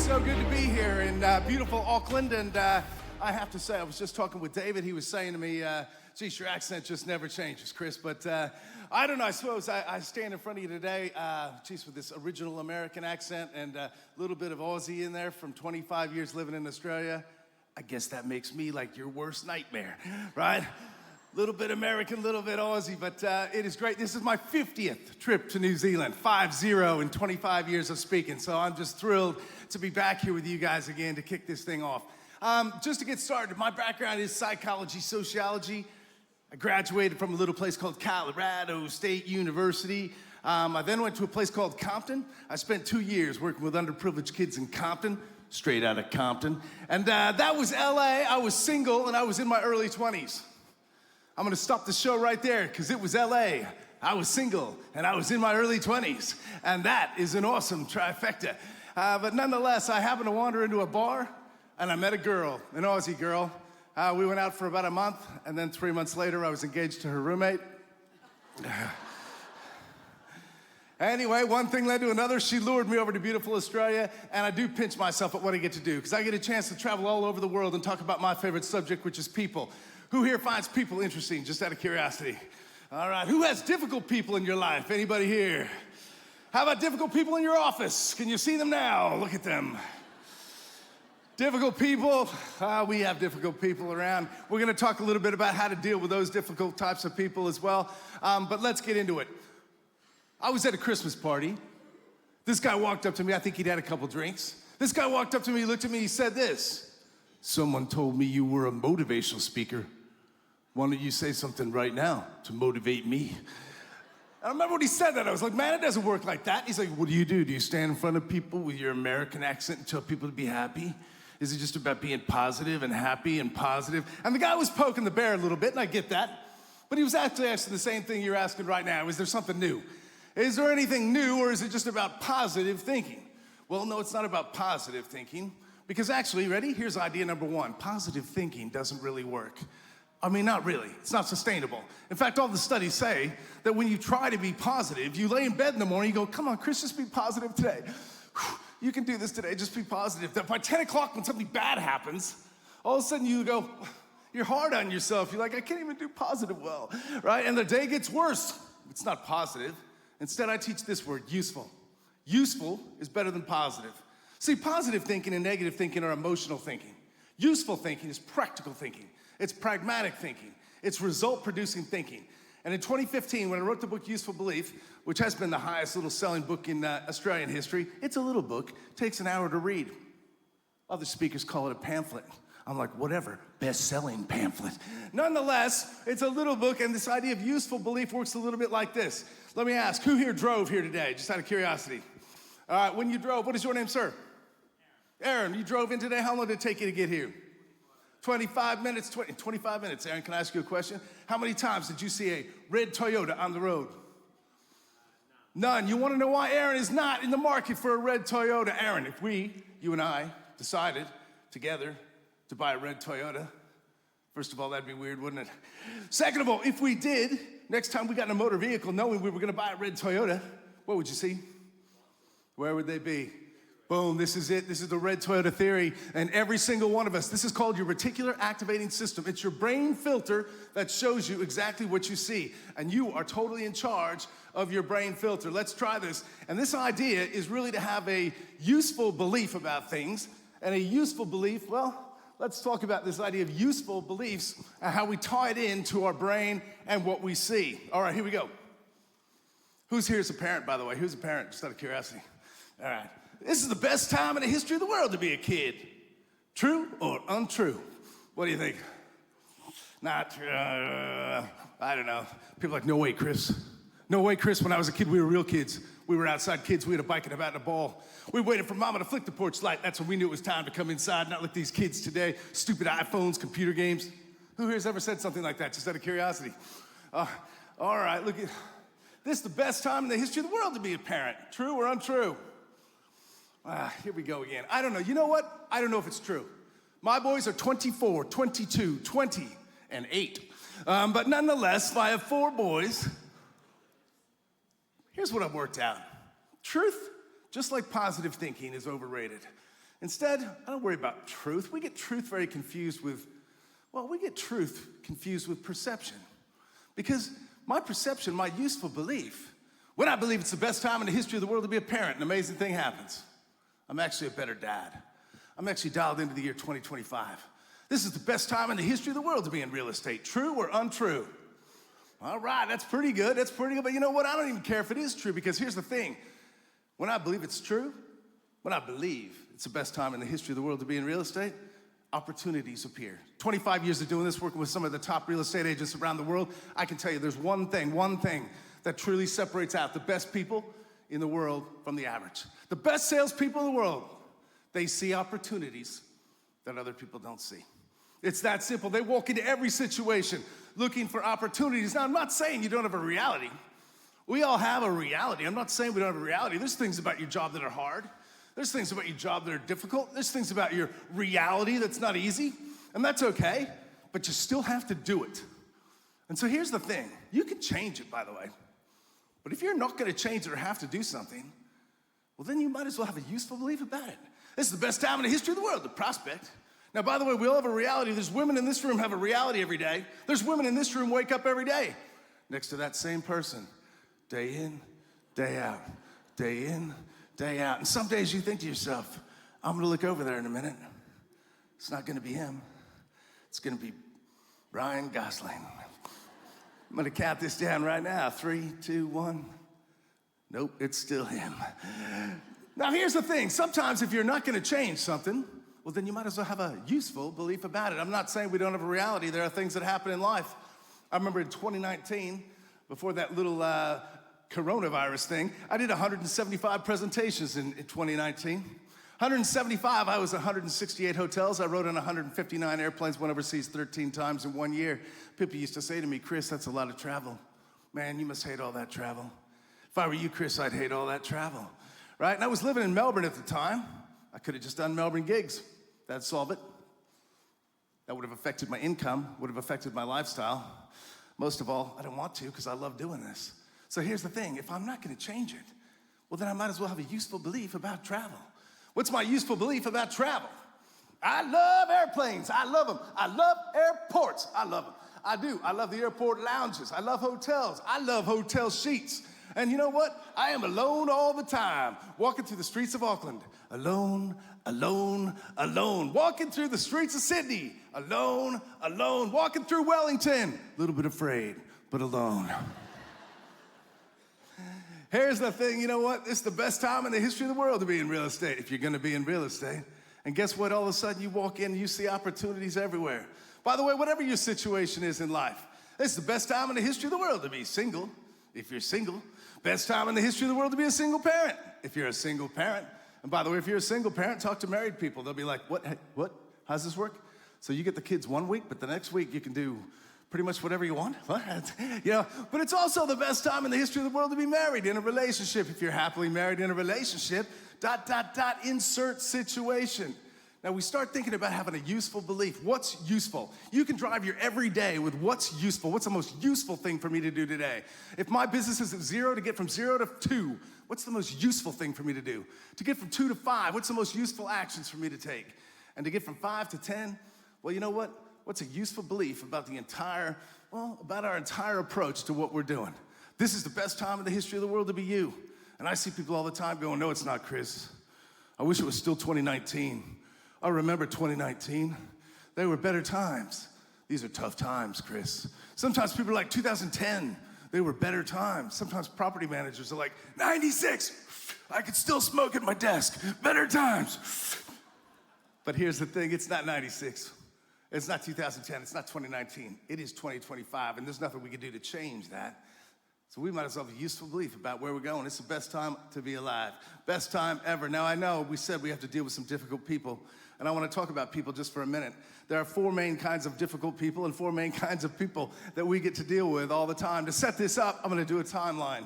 So good to be here in beautiful Auckland, and I have to say, I was just talking with David. He was saying to me, geez, your accent just never changes, Chris, but I don't know, I suppose I stand in front of you today, geez, with this original American accent and a little bit of Aussie in there from 25 years living in Australia. I guess that makes me like your worst nightmare, right? Little bit American, little bit Aussie, but it is great. This is my 50th trip to New Zealand, 5-0 in 25 years of speaking. So I'm just thrilled to be back here with you guys again to kick this thing off. Just to get started, my background is psychology, sociology. I graduated from a little place called Colorado State University. I then went to a place called Compton. I spent 2 years working with underprivileged kids in Compton, straight out of Compton. And that was LA. I was single and I was in my early 20s. I'm gonna stop the show right there because it was LA. I was single and I was in my early 20s. And that is an awesome trifecta. But nonetheless, I happened to wander into a bar and I met a girl, an Aussie girl. We went out for about a month and then 3 months later, I was engaged to her roommate. Anyway, one thing led to another. She lured me over to beautiful Australia, and I do pinch myself at what I get to do because I get a chance to travel all over the world and talk about my favorite subject, which is people. Who here finds people interesting, just out of curiosity? All right, who has difficult people in your life? Anybody here? How about difficult people in your office? Can you see them now? Look at them. Difficult people, we have difficult people around. We're gonna talk a little bit about how to deal with those difficult types of people as well, but let's get into it. I was at a Christmas party. This guy walked up to me, I think he'd had a couple drinks. This guy walked up to me, he looked at me, he said this: "Someone told me you were a motivational speaker. Why don't you say something right now to motivate me?" I remember when he said that, I was like, man, it doesn't work like that. He's like, what do? Do you stand in front of people with your American accent and tell people to be happy? Is it just about being positive and happy and positive? And the guy was poking the bear a little bit, and I get that. But he was actually asking the same thing you're asking right now. Is there something new? Is there anything new, or is it just about positive thinking? Well, no, it's not about positive thinking. Because actually, ready? Here's idea number one. Positive thinking doesn't really work. I mean, not really. It's not sustainable. In fact, all the studies say that when you try to be positive, you lay in bed in the morning, you go, come on, Chris, just be positive today. You can do this today, just be positive. That by 10 o'clock when something bad happens, all of a sudden you go, you're hard on yourself. You're like, I can't even do positive well, right? And the day gets worse. It's not positive. Instead, I teach this word, useful. Useful is better than positive. See, positive thinking and negative thinking are emotional thinking. Useful thinking is practical thinking. It's pragmatic thinking. It's result-producing thinking. And in 2015, when I wrote the book Useful Belief, which has been the highest little selling book in Australian history, it's a little book, takes an hour to read. Other speakers call it a pamphlet. I'm like, whatever, best-selling pamphlet. Nonetheless, it's a little book, and this idea of useful belief works a little bit like this. Let me ask, who here drove here today, just out of curiosity? All right, when you drove, what is your name, sir? Aaron, you drove in today. How long did it take you to get here? 25 minutes, 25 minutes. Aaron, can I ask you a question? How many times did you see a red Toyota on the road? None. You want to know why Aaron is not in the market for a red Toyota? Aaron, if you and I, decided together to buy a red Toyota, first of all, that'd be weird, wouldn't it? Second of all, if we did, next time we got in a motor vehicle knowing we were going to buy a red Toyota, what would you see? Where would they be? Boom, this is it. This is the red Toyota theory. And every single one of us, this is called your reticular activating system. It's your brain filter that shows you exactly what you see. And you are totally in charge of your brain filter. Let's try this. And this idea is really to have a useful belief about things. And a useful belief, well, let's talk about this idea of useful beliefs and how we tie it into our brain and what we see. All right, here we go. Who's here is a parent, by the way? Who's a parent, just out of curiosity? All right. This is the best time in the history of the world to be a kid. True or untrue? What do you think? Not true. I don't know. People are like, no way, Chris. No way, Chris. When I was a kid, we were real kids. We were outside kids. We had a bike and a bat and a ball. We waited for mama to flick the porch light. That's when we knew it was time to come inside, not like these kids today. Stupid iPhones, computer games. Who here has ever said something like that, just out of curiosity? All right, look at this is the best time in the history of the world to be a parent. True or untrue? Here we go again. I don't know. You know what? I don't know if it's true. My boys are 24, 22, 20, and 8. But nonetheless, I have 4 boys. Here's what I've worked out. Truth, just like positive thinking, is overrated. Instead, I don't worry about truth. We get truth very confused with, we get truth confused with perception. Because my perception, my useful belief, when I believe it's the best time in the history of the world to be a parent, an amazing thing happens. I'm actually a better dad. I'm actually dialed into the year 2025. This is the best time in the history of the world to be in real estate. True or untrue? All right, that's pretty good, but you know what? I don't even care if it is true, because here's the thing. When I believe it's true, when I believe it's the best time in the history of the world to be in real estate, opportunities appear. 25 years of doing this, working with some of the top real estate agents around the world, I can tell you there's one thing that truly separates out the best people in the world from the average. The best salespeople in the world, they see opportunities that other people don't see. It's that simple. They walk into every situation looking for opportunities. Now, I'm not saying you don't have a reality. We all have a reality. I'm not saying we don't have a reality. There's things about your job that are hard. There's things about your job that are difficult. There's things about your reality that's not easy, and that's okay, but you still have to do it. And so here's the thing. You can change it, by the way. But if you're not gonna change it or have to do something, well, then you might as well have a useful belief about it. This is the best time in the history of the world to prospect. Now, by the way, we all have a reality. There's women in this room have a reality every day. There's women in this room wake up every day next to that same person, day in, day out, day in, day out. And some days you think to yourself, I'm gonna look over there in a minute. It's not gonna be him. It's gonna be Ryan Gosling. I'm gonna count this down right now. 3, 2, 1. Nope, it's still him. Now here's the thing. Sometimes if you're not gonna change something, well then you might as well have a useful belief about it. I'm not saying we don't have a reality. There are things that happen in life. I remember in 2019, before that little coronavirus thing, I did 175 presentations in 2019. 175, I was 168 hotels. I rode on 159 airplanes, went overseas 13 times in 1 year. People used to say to me, Chris, that's a lot of travel. Man, you must hate all that travel. If I were you, Chris, I'd hate all that travel, right? And I was living in Melbourne at the time. I could have just done Melbourne gigs. That'd solve it. That would have affected my income, would have affected my lifestyle. Most of all, I don't want to because I love doing this. So here's the thing, if I'm not gonna change it, well then I might as well have a useful belief about travel. What's my useful belief about travel? I love airplanes, I love them. I love airports, I love them. I do, I love the airport lounges. I love hotels, I love hotel sheets. And you know what? I am alone all the time, walking through the streets of Auckland. Alone, alone, alone. Walking through the streets of Sydney. Alone, alone. Walking through Wellington. A little bit afraid, but alone. Here's the thing, you know what? It's the best time in the history of the world to be in real estate, if you're gonna be in real estate. And guess what? All of a sudden you walk in and you see opportunities everywhere. By the way, whatever your situation is in life, it's the best time in the history of the world to be single, if you're single. Best time in the history of the world to be a single parent, if you're a single parent. And by the way, if you're a single parent, talk to married people. They'll be like, what, how's this work? So you get the kids 1 week, but the next week you can do pretty much whatever you want. What? You know, but it's also the best time in the history of the world to be married in a relationship. If you're happily married in a relationship, ... insert situation. Now we start thinking about having a useful belief. What's useful? You can drive your every day with what's useful. What's the most useful thing for me to do today? If my business is at 0, to get from 0 to 2, what's the most useful thing for me to do? To get from 2 to 5, what's the most useful actions for me to take? And to get from 5 to 10, well, you know what? What's a useful belief about about our entire approach to what we're doing? This is the best time in the history of the world to be you. And I see people all the time going, no, it's not, Chris. I wish it was still 2019. I remember 2019. They were better times. These are tough times, Chris. Sometimes people are like, 2010, they were better times. Sometimes property managers are like, 96, I could still smoke at my desk. Better times. But here's the thing, it's not 96. It's not 2010, it's not 2019. It is 2025, and there's nothing we can do to change that. So we might as well have a useful belief about where we're going. It's the best time to be alive. Best time ever. Now I know we said we have to deal with some difficult people, and I want to talk about people just for a minute. There are 4 main kinds of difficult people and 4 main kinds of people that we get to deal with all the time. To set this up, I'm going to do a timeline.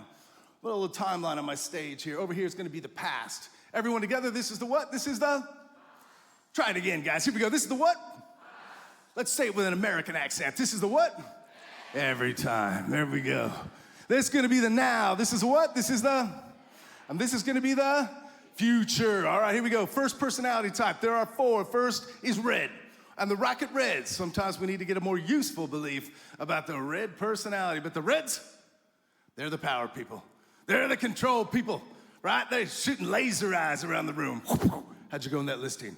A little timeline on my stage here. Over here is going to be the past. Everyone together, this is the what? This is the... Try it again, guys. Here we go. This is the what? Let's say it with an American accent. This is the what? Every time. There we go. This is going to be the now. This is what? This is the... And this is going to be the Future. All right, here we go. First personality type. There are 4. First is red. And the rocket reds. Sometimes we need to get a more useful belief about the red personality. But the reds, they're the power people. They're the control people, right? They're shooting laser eyes around the room. How'd you go in that listing?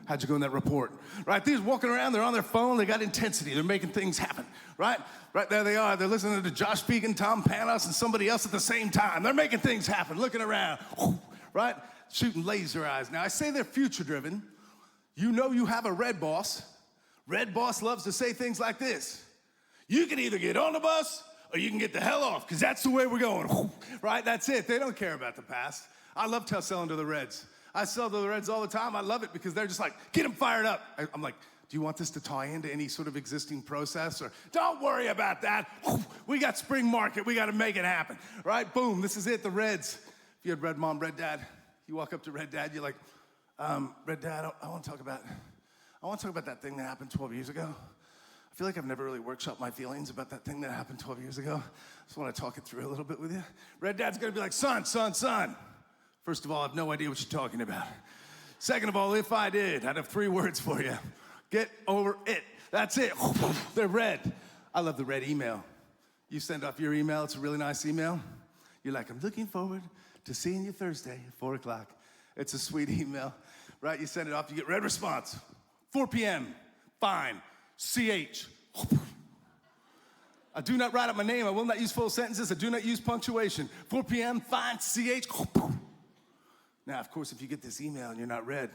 How'd you go in that report? Right, these walking around, they're on their phone, they got intensity, they're making things happen, right? Right there they are, they're listening to Josh Fegan, Tom Panos, and somebody else at the same time. They're making things happen, looking around, right? Shooting laser eyes. Now, I say they're future-driven. You know you have a red boss. Red boss loves to say things like this. You can either get on the bus or you can get the hell off, because that's the way we're going, right? That's it. They don't care about the past. I love selling to the Reds. I sell to the Reds all the time. I love it because they're just like, get them fired up. I'm like, do you want this to tie into any sort of existing process? Or don't worry about that. We got spring market. We got to make it happen, right? Boom, this is it, the Reds. If you had red mom, red dad, you walk up to red dad, you're like, red dad, I want to talk about that thing that happened 12 years ago. I feel like I've never really workshopped my feelings about that thing that happened 12 years ago. I just want to talk it through a little bit with you. Red dad's going to be like, son. First of all, I have no idea what you're talking about. Second of all, if I did, I'd have 3 words for you. Get over it. That's it. They're red. I love the red email. You send off your email. It's a really nice email. You're like, I'm looking forward to seeing you Thursday at 4 o'clock. It's a sweet email, right? You send it off. You get red response. 4 p.m. Fine. CH. I do not write up my name. I will not use full sentences. I do not use punctuation. 4 p.m. Fine. CH. Now, of course, if you get this email and you're not red,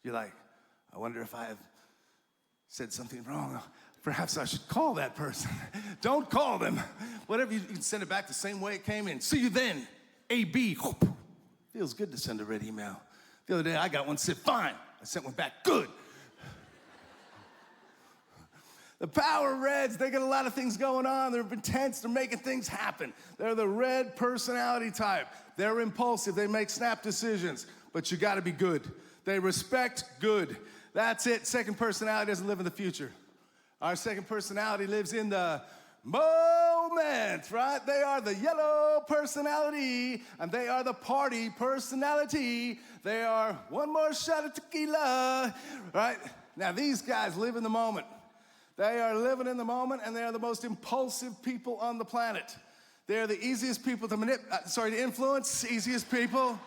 you're like, I wonder if I have said something wrong. Perhaps I should call that person. Don't call them. Whatever, you can send it back the same way it came in. See you then, AB. Feels good to send a red email. The other day, I got one, said, fine. I sent one back, good. The power Reds, they got a lot of things going on. They're intense, they're making things happen. They're the red personality type. They're impulsive, they make snap decisions, but you gotta be good. They respect good. That's it. Second personality doesn't live in the future. Our second personality lives in the moment, right? They are the yellow personality, and they are the party personality. They are one more shot of tequila, right? Now, these guys live in the moment. They are living in the moment, and they are the most impulsive people on the planet. They're the easiest people to influence, easiest people.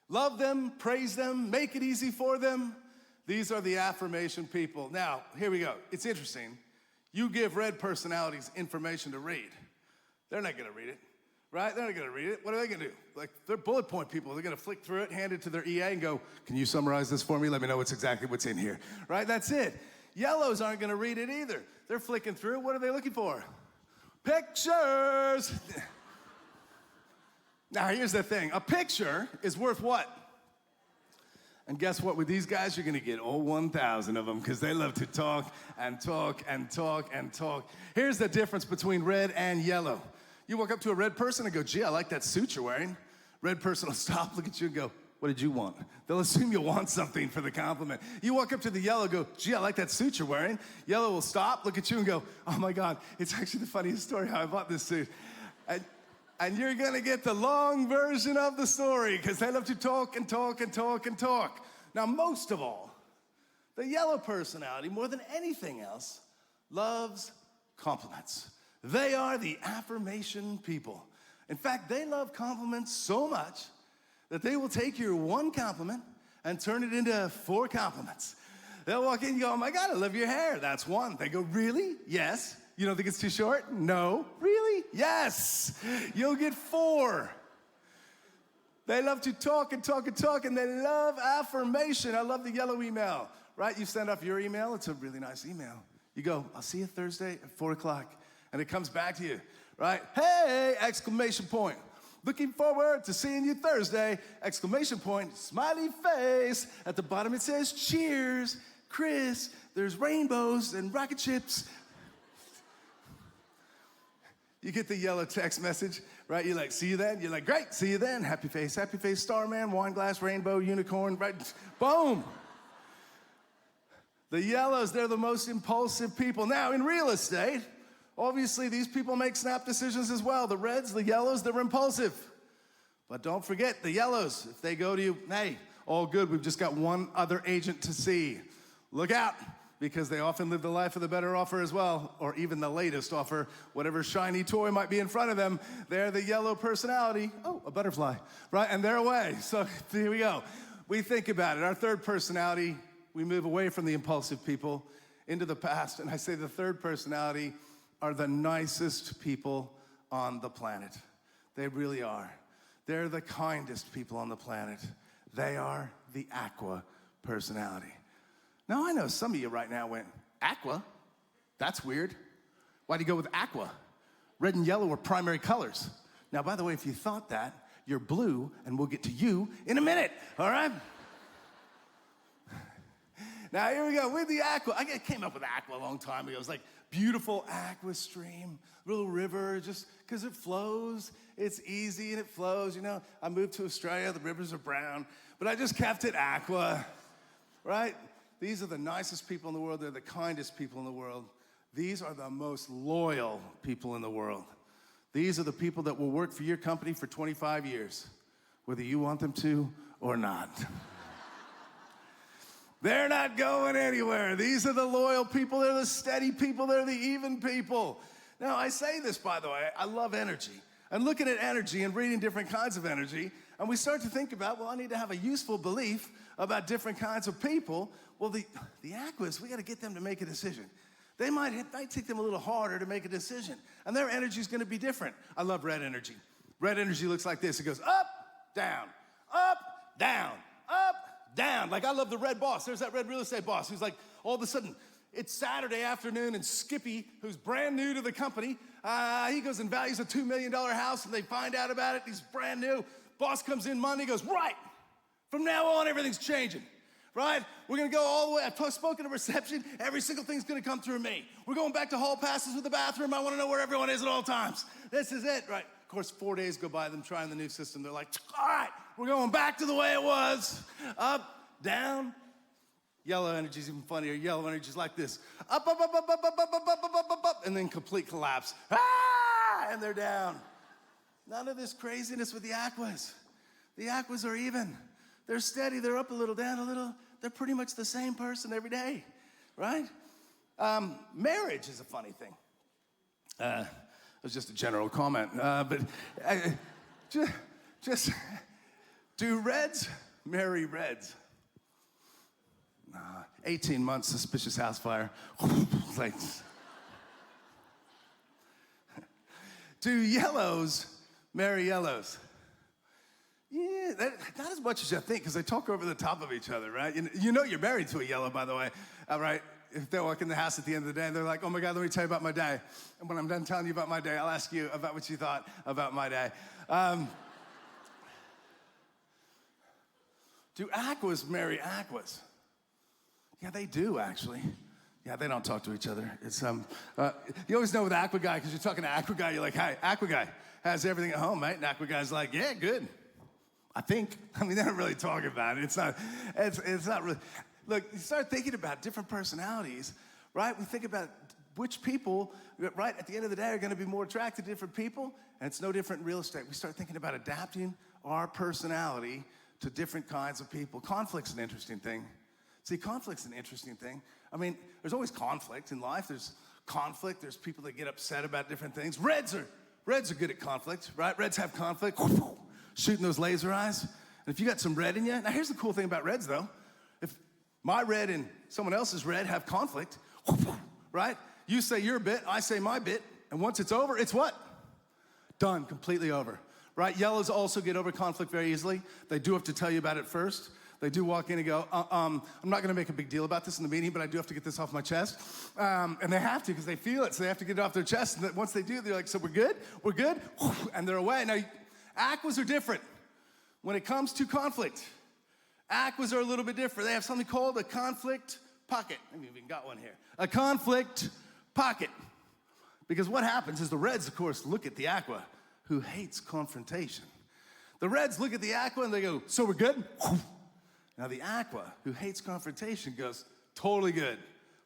Love them, praise them, make it easy for them. These are the affirmation people. Now, here we go. It's interesting. You give red personalities information to read. They're not gonna read it, right? They're not gonna read it. What are they gonna do? Like, they're bullet point people. They're gonna flick through it, hand it to their EA and go, can you summarize this for me? Let me know exactly what's in here, right? That's it. Yellows aren't gonna read it either. They're flicking through. What are they looking for? Pictures. Now, here's the thing. A picture is worth what? And guess what? With these guys, you're gonna get all 1,000 of them because they love to talk and talk and talk and talk. Here's the difference between red and yellow. You walk up to a red person and go, gee, I like that suit you're wearing. Red person will stop, look at you and go, what did you want? They'll assume you want something for the compliment. You walk up to the yellow, go, gee, I like that suit you're wearing. Yellow will stop, look at you and go, oh my God, it's actually the funniest story how I bought this suit. And you're gonna get the long version of the story because they love to talk and talk and talk and talk. Now, most of all, the yellow personality, more than anything else, loves compliments. They are the affirmation people. In fact, they love compliments so much that they will take your one compliment and turn it into 4 compliments. They'll walk in and go, oh my God, I love your hair. That's 1. They go, really? Yes. You don't think it's too short? No. Really? Yes. You'll get 4. They love to talk and talk and talk, and they love affirmation. I love the yellow email, right? You send off your email. It's a really nice email. You go, I'll see you Thursday at 4 o'clock. And it comes back to you, right? Hey, exclamation point. Looking forward to seeing you Thursday, exclamation point, smiley face. At the bottom it says, cheers, Chris. There's rainbows and rocket ships. You get the yellow text message, right? You're like, see you then? You're like, great, see you then. Happy face, starman, wine glass, rainbow, unicorn, right? Boom. The yellows, they're the most impulsive people. Now, in real estate, obviously these people make snap decisions as well. The reds, the yellows, they're impulsive. But don't forget the yellows. If they go to you, hey, all good. We've just got one other agent to see. Look out, because they often live the life of the better offer as well, or even the latest offer. Whatever shiny toy might be in front of them, they're the yellow personality. Oh, a butterfly, right? And they're away. So here we go. We think about it. Our third personality, we move away from the impulsive people into the past. And I say the third personality are the nicest people on the planet. They really are. They're the kindest people on the planet. They are the Aqua personality. Now, I know some of you right now went, Aqua? That's weird. Why'd you go with Aqua? Red and yellow are primary colors. Now, by the way, if you thought that, you're blue, and we'll get to you in a minute, all right? Now, here we go, with the Aqua. I came up with Aqua a long time ago. It was like beautiful Aqua stream, little river, just because it flows. It's easy and it flows, you know. I moved to Australia, the rivers are brown, but I just kept it Aqua, right? These are the nicest people in the world. They're the kindest people in the world. These are the most loyal people in the world. These are the people that will work for your company for 25 years, whether you want them to or not. They're not going anywhere. These are the loyal people. They're the steady people. They're the even people. Now, I say this, by the way, I love energy. And looking at energy and reading different kinds of energy, and we start to think about, well, I need to have a useful belief about different kinds of people. Well, the Aquas, we got to get them to make a decision. They might take them a little harder to make a decision, and their energy is going to be different. I love red energy. Red energy looks like this. It goes up, down, up, down, up, down. Like, I love the red boss. There's that red real estate boss who's like, all of a sudden, it's Saturday afternoon, and Skippy, who's brand new to the company, he goes and values a $2 million house, and they find out about it. He's brand new. Boss comes in Monday, goes, right, from now on, everything's changing. Right? We're going to go all the way. I've spoken to reception. Every single thing's going to come through me. We're going back to hall passes with the bathroom. I want to know where everyone is at all times. This is it, right? Of course, 4 days go by, them trying the new system. They're like, all right, we're going back to the way it was. Up, down. Yellow energy's even funnier. Yellow energy's like this. Up, up, up, up, up, up, up, up, up, up, up, up, up, and then complete collapse. Ah! And they're down. None of this craziness with the Aquas. The Aquas are even. They're steady, they're up a little, down a little. They're pretty much the same person every day, right? Marriage is a funny thing. It was just a general comment, but just do reds marry reds? 18 months, suspicious house fire. Like, do yellows marry yellows? Yeah, not as much as you think, because they talk over the top of each other, right? You know you're married to a yellow, by the way, right? If they walk in the house at the end of the day, they're like, oh my God, let me tell you about my day. And when I'm done telling you about my day, I'll ask you about what you thought about my day. Do Aquas marry Aquas? Yeah, they do, actually. Yeah, they don't talk to each other. It's you always know with Aqua Guy, because you're talking to Aqua Guy, you're like, hi, Aqua Guy has everything at home, mate? And Aqua Guy's like, yeah, good. I think. I mean, they don't really talk about it. It's not really. Look, you start thinking about different personalities, right? We think about which people, right, at the end of the day are going to be more attracted to different people, and it's no different in real estate. We start thinking about adapting our personality to different kinds of people. Conflict's an interesting thing. See, conflict's an interesting thing. I mean, there's always conflict in life. There's conflict. There's people that get upset about different things. Reds are good at conflict, right? Reds have conflict. Shooting those laser eyes. And if you got some red in you, now here's the cool thing about reds though. If my red and someone else's red have conflict, right? You say your bit, I say my bit, and once it's over, it's what? Done, completely over, right? Yellows also get over conflict very easily. They do have to tell you about it first. They do walk in and go, I'm not gonna make a big deal about this in the meeting, but I do have to get this off my chest. And they have to, because they feel it, so they have to get it off their chest. And once they do, they're like, so we're good? We're good? And they're away. Now, Aquas are different when it comes to conflict. Aquas are a little bit different. They have something called a conflict pocket. Maybe we got one here. A conflict pocket. Because what happens is the reds, of course, look at the Aqua, who hates confrontation. The reds look at the Aqua and they go, so we're good? Now the Aqua, who hates confrontation, goes, totally good,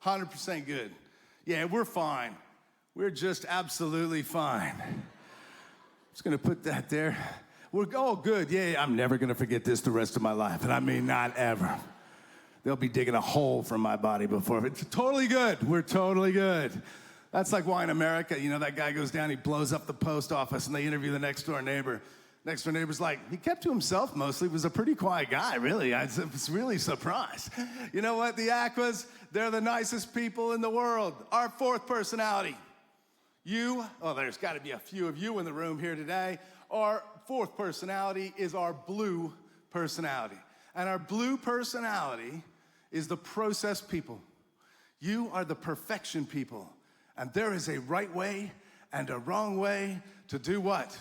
100% good. Yeah, we're fine. We're just absolutely fine. Just gonna put that there. Oh, good, yeah, I'm never gonna forget this the rest of my life, and I mean not ever. They'll be digging a hole from my body before. It's totally good, we're totally good. That's like why in America, you know, that guy goes down, he blows up the post office, and they interview the next door neighbor. Next door neighbor's like, he kept to himself mostly, was a pretty quiet guy, really. I was really surprised. You know what, the Aquas, they're the nicest people in the world. Our fourth personality. You, oh, there's gotta be a few of you in the room here today. Our fourth personality is our blue personality. And our blue personality is the process people. You are the perfection people. And there is a right way and a wrong way to do what?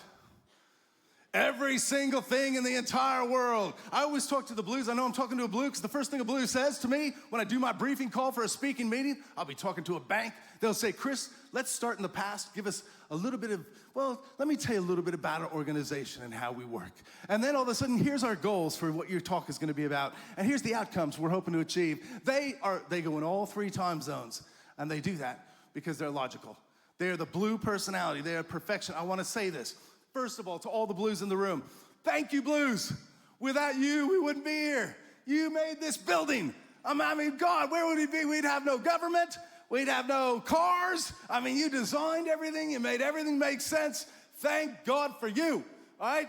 Every single thing in the entire world. I always talk to the blues. I know I'm talking to a blue because the first thing a blue says to me when I do my briefing call for a speaking meeting, I'll be talking to a bank. They'll say, Chris, let's start in the past. Give us a little bit of, well, let me tell you a little bit about our organization and how we work. And then all of a sudden, here's our goals for what your talk is going to be about. And here's the outcomes we're hoping to achieve. They go in all 3 time zones. And they do that because they're logical. They're the blue personality. They are perfection. I want to say this. First of all, to all the blues in the room, thank you, blues. Without you, we wouldn't be here. You made this building. I mean, God, where would we be? We'd have no government. We'd have no cars. I mean, you designed everything. You made everything make sense. Thank God for you, all right?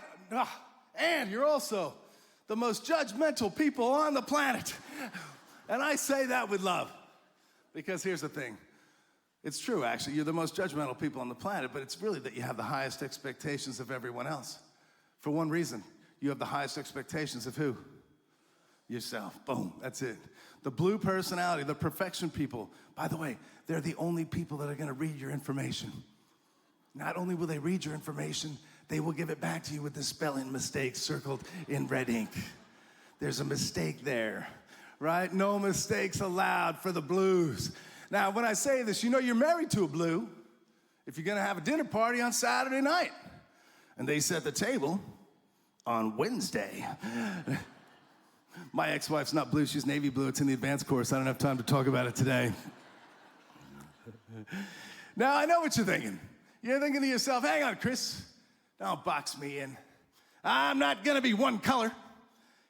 And you're also the most judgmental people on the planet. And I say that with love, because here's the thing. It's true, actually. You're the most judgmental people on the planet, but it's really that you have the highest expectations of everyone else. For one reason, you have the highest expectations of who? Yourself. Boom, that's it. The blue personality, the perfection people, by the way, they're the only people that are gonna read your information. Not only will they read your information, they will give it back to you with the spelling mistake circled in red ink. There's a mistake there, right? No mistakes allowed for the blues. Now, when I say this, you know you're married to a blue if you're gonna have a dinner party on Saturday night. And they set the table on Wednesday. My ex-wife's not blue, she's navy blue. It's in the advanced course. I don't have time to talk about it today. Now, I know what you're thinking. You're thinking to yourself, hang on, Chris, don't box me in. I'm not gonna be one color.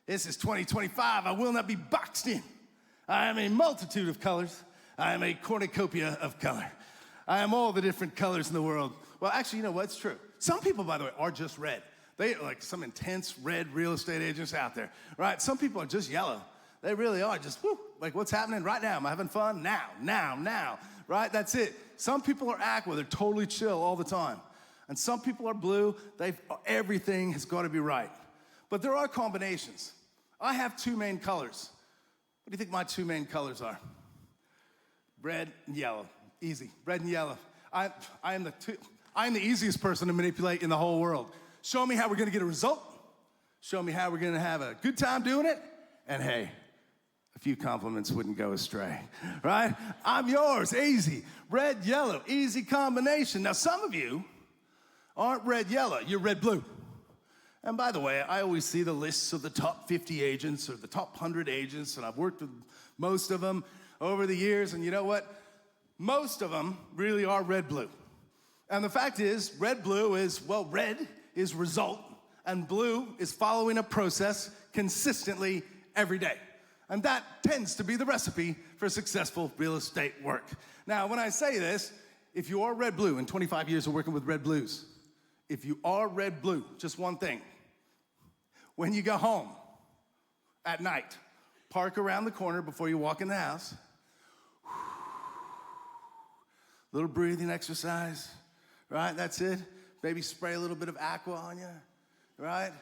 This is 2025, I will not be boxed in. I am a multitude of colors. I am a cornucopia of color. I am all the different colors in the world. Well, actually, you know what? It's true. Some people, by the way, are just red. They are like some intense red real estate agents out there, right? Some people are just yellow. They really are just, whoo, like what's happening right now? Am I having fun? Now, right? That's it. Some people are aqua. They're totally chill all the time. And some people are blue. Everything has got to be right. But there are combinations. I have 2 main colors. What do you think my 2 main colors are? Red and yellow, easy, red and yellow. I am the easiest person to manipulate in the whole world. Show me how we're gonna get a result. Show me how we're gonna have a good time doing it. And hey, a few compliments wouldn't go astray, right? I'm yours, easy. Red, yellow, easy combination. Now some of you aren't red, yellow, you're red, blue. And by the way, I always see the lists of the top 50 agents or the top 100 agents, and I've worked with most of them over the years, and you know what? Most of them really are red-blue. And the fact is, red-blue is, well, red is result, and blue is following a process consistently every day. And that tends to be the recipe for successful real estate work. Now, when I say this, if you are red-blue, in 25 years of working with red-blues, if you are red-blue, just one thing. When you go home at night, park around the corner before you walk in the house. Little breathing exercise, right? That's it. Maybe spray a little bit of Aqua on you, right?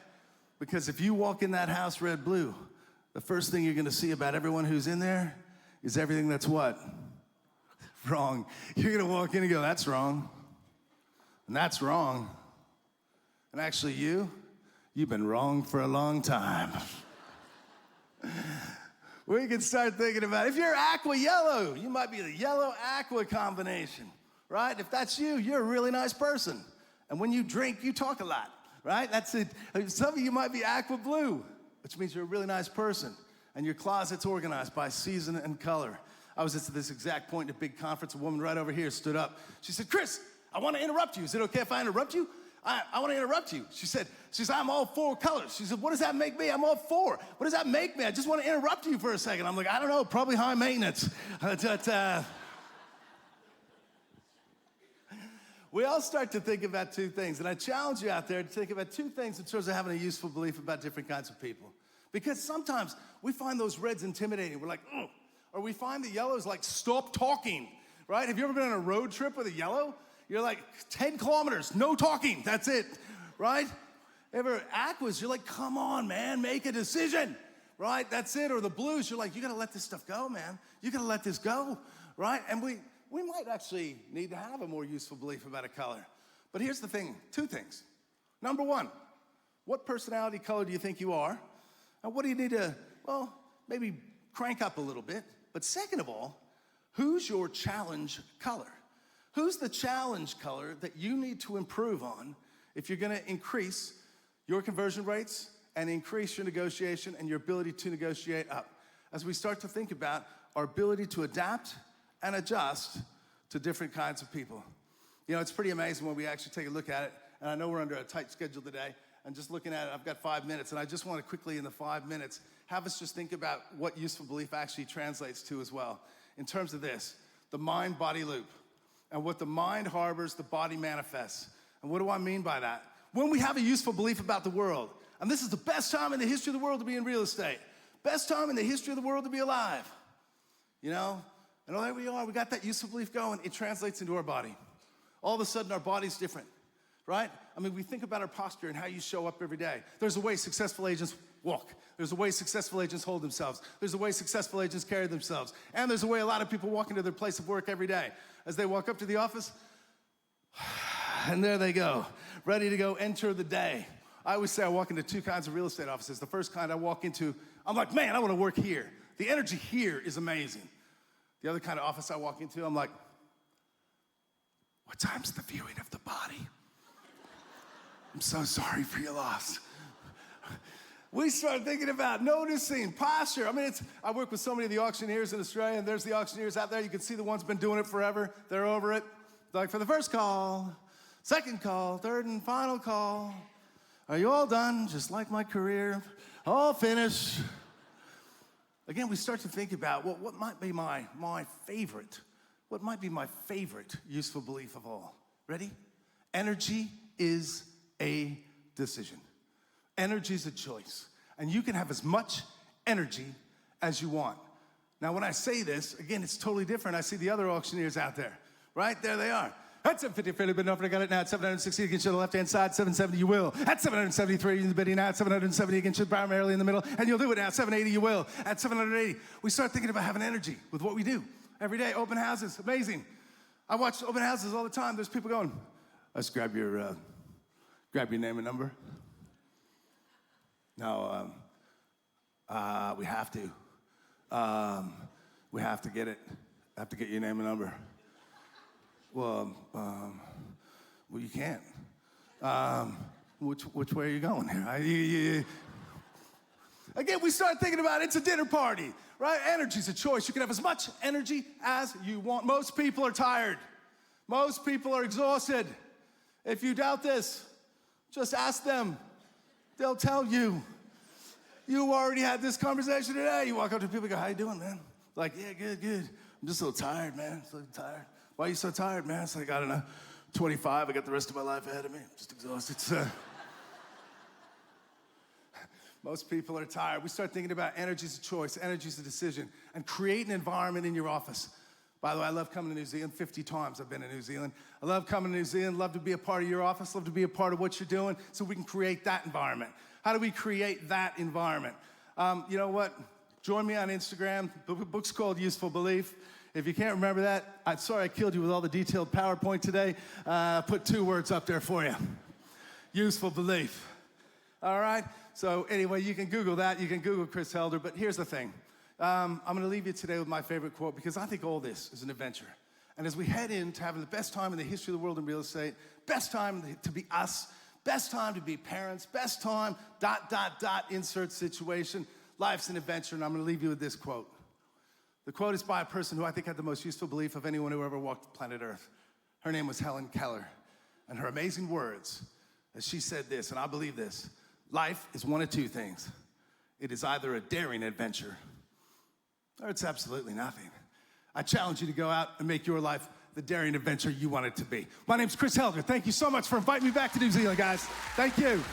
Because if you walk in that house red, blue, the first thing you're gonna see about everyone who's in there is everything that's what? Wrong. You're gonna walk in and go, that's wrong, and that's wrong. And actually you've been wrong for a long time. We can start thinking about, if you're aqua yellow, you might be the yellow aqua combination, right? If that's you, you're a really nice person. And when you drink, you talk a lot, right? That's it. Some of you might be aqua blue, which means you're a really nice person. And your closet's organized by season and color. I was at this exact point in a big conference. A woman right over here stood up. She said, Chris, I want to interrupt you. Is it okay if I interrupt you? I want to interrupt you. She said, I'm all for colors. She said, what does that make me? I'm all for. What does that make me? I just want to interrupt you for a second. I'm like, I don't know, probably high maintenance. We all start to think about two things, and I challenge you out there to think about two things in terms of having a useful belief about different kinds of people. Because sometimes we find those reds intimidating. We're like, ugh. Or we find the yellows like, stop talking, right? Have you ever been on a road trip with a yellow? You're like, 10 kilometers, no talking, that's it, right? Ever Aquas, you're like, come on, man, make a decision, right? That's it. Or the blues, you're like, you gotta let this stuff go, man. You gotta let this go, right? And we might actually need to have a more useful belief about a color. But here's the thing, two things. Number one, what personality color do you think you are? And what do you need to, well, maybe crank up a little bit? But second of all, who's your challenge color? Who's the challenge color that you need to improve on if you're gonna increase your conversion rates and increase your negotiation and your ability to negotiate up? As we start to think about our ability to adapt and adjust to different kinds of people. You know, it's pretty amazing when we actually take a look at it, and I know we're under a tight schedule today, and just looking at it, I've got 5 minutes, and I just wanna quickly in the 5 minutes, have us just think about what useful belief actually translates to as well. In terms of this, the mind-body loop. And what the mind harbors, the body manifests. And what do I mean by that? When we have a useful belief about the world, and this is the best time in the history of the world to be in real estate, best time in the history of the world to be alive, you know? And there we are, we got that useful belief going, it translates into our body. All of a sudden, our body's different, right? I mean, we think about our posture and how you show up every day. There's a way successful agents walk. There's a way successful agents hold themselves. There's a way successful agents carry themselves. And there's a way a lot of people walk into their place of work every day. As they walk up to the office, and there they go, ready to go enter the day. I always say I walk into two kinds of real estate offices. The first kind I walk into, I'm like, man, I want to work here. The energy here is amazing. The other kind of office I walk into, I'm like, what time's the viewing of the body? I'm so sorry for your loss. We start thinking about noticing posture. I mean, I work with so many of the auctioneers in Australia, and there's the auctioneers out there. You can see the ones been doing it forever. They're over it. Like, for the first call, second call, third and final call. Are you all done? Just like my career, all finished. Again, we start to think about, well, what might be my favorite? What might be my favorite useful belief of all? Ready? Energy is a decision. Energy is a choice, and you can have as much energy as you want. Now, when I say this, again, it's totally different. I see the other auctioneers out there, right? There they are. At 750, fairly bid enough, I got it now. At 760 against you on the left-hand side, 770, you will. At 773, you're bidding now. At 770 against you primarily in the middle, and you'll do it now. 780, you will. At 780, we start thinking about having energy with what we do. Every day, open houses, amazing. I watch open houses all the time. There's people going, let's grab your name and number. No, we have to. We have to get it. I have to get your name and number. Well, you can't. Which way are you going here? Again, we start thinking about it's a dinner party, right? Energy's a choice. You can have as much energy as you want. Most people are tired. Most people are exhausted. If you doubt this, just ask them. They'll tell you. You already had this conversation today. You walk up to people and go, how you doing, man? Like, yeah, good. I'm just so tired, man. So tired. Why are you so tired, man? It's like, I don't know, 25. I got the rest of my life ahead of me. I'm just exhausted. Most people are tired. We start thinking about energy's a choice, energy's a decision, and create an environment in your office. By the way, I love coming to New Zealand. 50 times I've been to New Zealand. I love coming to New Zealand, love to be a part of your office, love to be a part of what you're doing so we can create that environment. How do we create that environment? You know what? Join me on Instagram. The book's called Useful Belief. If you can't remember that, I'm sorry I killed you with all the detailed PowerPoint today. Put 2 words up there for you. Useful belief. All right? So anyway, you can Google that. You can Google Chris Helder. But here's the thing. I'm going to leave you today with my favorite quote because I think all this is an adventure. And as we head into having the best time in the history of the world in real estate, best time to be us, best time to be parents, best time, ... insert situation, life's an adventure. And I'm going to leave you with this quote. The quote is by a person who I think had the most useful belief of anyone who ever walked planet Earth. Her name was Helen Keller. And her amazing words She said this, and I believe this. Life is one of two things. It is either a daring adventure or it's absolutely nothing. I challenge you to go out and make your life the daring adventure you want it to be. My name's Chris Helger. Thank you so much for inviting me back to New Zealand, guys. Thank you.